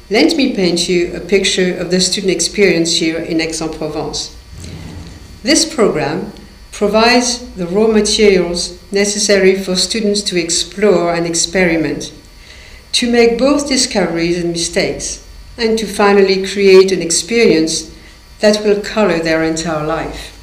Let me paint you a picture of the student experience here in Aix-en-Provence. This program provides the raw materials necessary for students to explore and experiment, to make both discoveries and mistakes, and to finally create an experience that will color their entire life.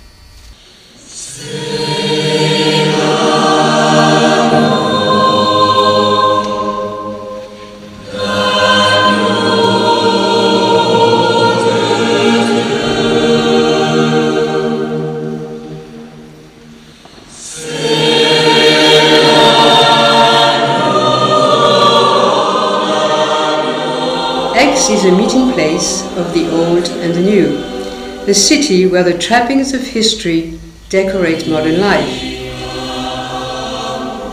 Aix is a meeting place of the old and the new, the city where the trappings of history decorate modern life.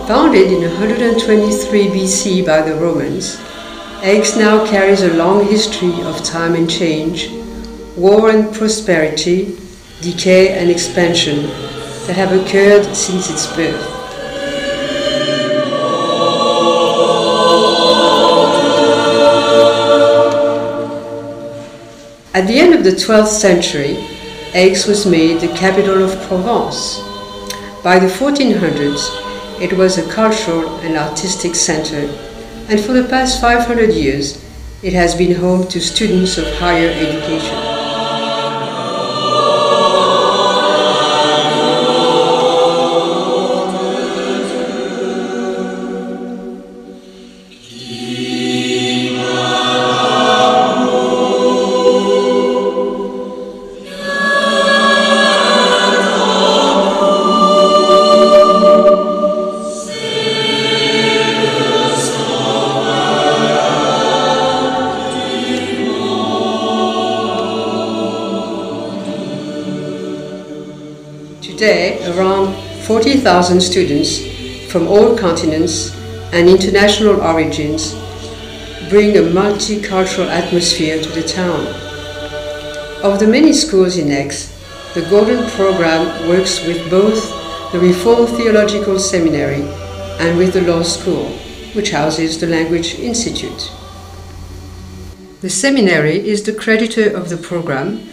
Founded in 123 BC by the Romans, Aix now carries a long history of time and change, war and prosperity, decay and expansion that have occurred since its birth. At the end of the 12th century, Aix was made the capital of Provence. By the 1400s, it was a cultural and artistic center, and for the past 500 years, it has been home to students of higher education. Today, around 40,000 students from all continents and international origins bring a multicultural atmosphere to the town. Of the many schools in Aix, the Gordon program works with both the Reformed Theological Seminary and with the law school, which houses the Language Institute. The seminary is the creditor of the program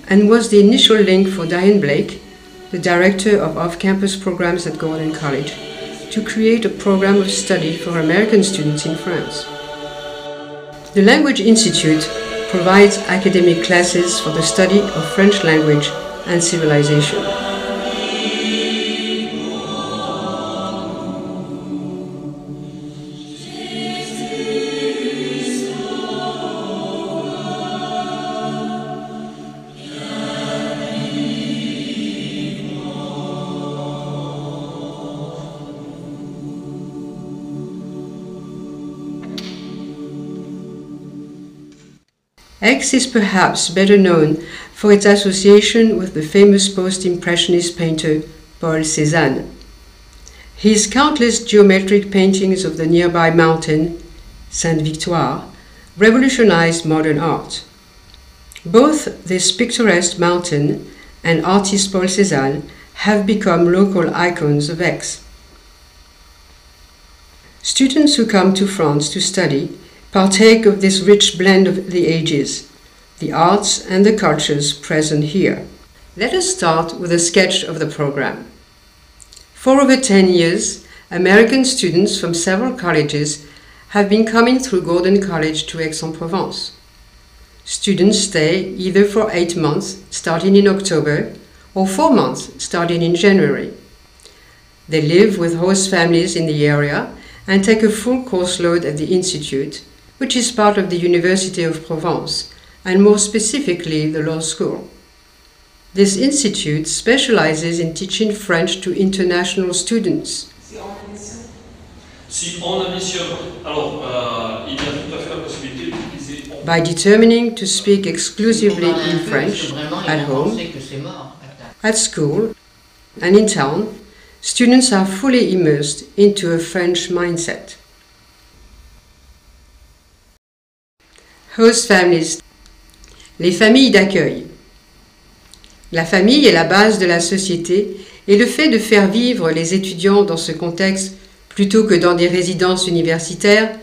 and was the initial link for Diane Blake, the director of off-campus programs at Gordon College, to create a program of study for American students in France. The Language Institute provides academic classes for the study of French language and civilization. Aix is perhaps better known for its association with the famous post-impressionist painter Paul Cézanne. His countless geometric paintings of the nearby mountain, Sainte-Victoire, revolutionized modern art. Both this picturesque mountain and artist Paul Cézanne have become local icons of Aix. Students who come to France to study partake of this rich blend of the ages, the arts and the cultures present here. Let us start with a sketch of the program. For over 10 years, American students from several colleges have been coming through Gordon College to Aix-en-Provence. Students stay either for 8 months, starting in October, or 4 months, starting in January. They live with host families in the area and take a full course load at the Institute, which is part of the University of Provence, and more specifically the law school. This institute specializes in teaching French to international students. By determining to speak exclusively in French at home, at school, and in town, students are fully immersed into a French mindset. Host families. Les familles d'accueil. La famille est la base de la société et le fait de faire vivre les étudiants dans ce contexte plutôt que dans des résidences universitaires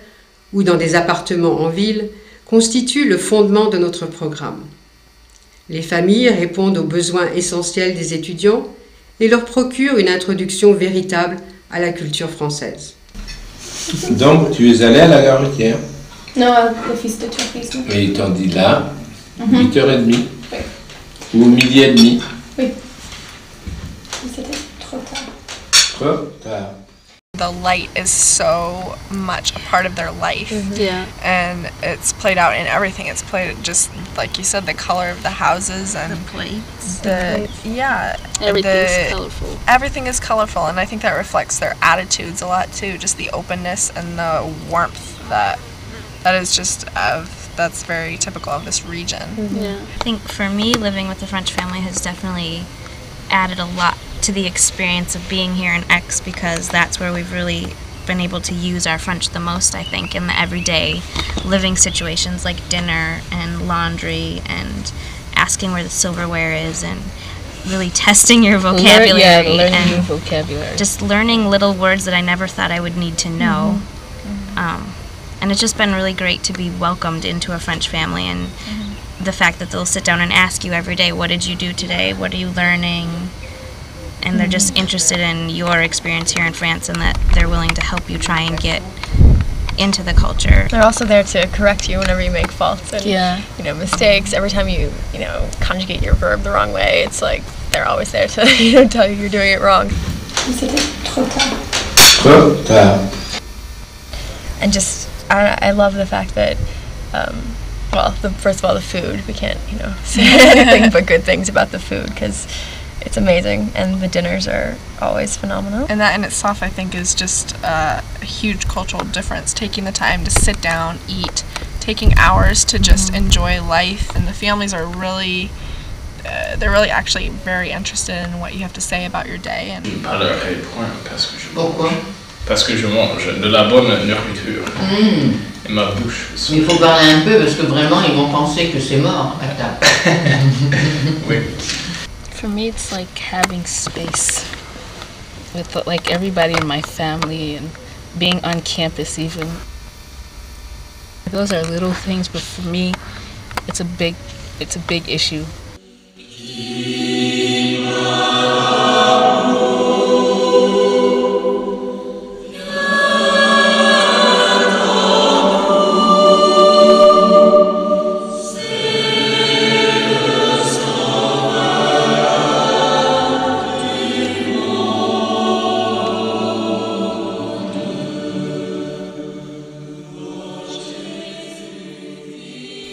ou dans des appartements en ville constituent le fondement de notre programme. Les familles répondent aux besoins essentiels des étudiants et leur procurent une introduction véritable à la culture française. Donc, tu es allé à la gare routière? Non, à l'office de tourisme. Et ils t'ont dit là, 8h30? Oui. Ou midi et demi? Oui. C'était trop tard. Trop tard. The light is so much a part of their life. Yeah. And it's played out in everything. It's played just like you said, the color of the houses and The plates. yeah. Everything's colorful. Everything is colorful, and I think that reflects their attitudes a lot too. Just the openness and the warmth that is just that's very typical of this region. Yeah. I think for me, living with the French family has definitely added a lot to the experience of being here in Aix, because that's where we've really been able to use our French the most, I think, in the everyday living situations like dinner and laundry and asking where the silverware is and really testing your vocabulary learning new and vocabulary. just learning little words that I never thought I would need to know. And it's just been really great to be welcomed into a French family, and the fact that they'll sit down and ask you every day, what did you do today? What are you learning? And they're just interested in your experience here in France, and that they're willing to help you try and get into the culture. They're also there to correct you whenever you make faults and mistakes. Every time you conjugate your verb the wrong way, it's like they're always there to tell you you're doing it wrong. C'était trop tard. Trop tard. And just I love the fact that first of all, the food, we can't say anything but good things about the food, because it's amazing, and the dinners are always phenomenal. And that in itself, I think, is just a huge cultural difference. Taking the time to sit down, eat, taking hours to just enjoy life, and the families are really, they're really actually very interested in what you have to say about your day. And Je parlerai point parce que Pourquoi? Parce que je mange de la bonne nourriture. Et ma bouche. Il faut parler un peu parce que vraiment ils vont penser que c'est mort à table. Oui. For me, it's like having space with like everybody in my family and being on campus even. Those are little things, but for me, it's a big issue.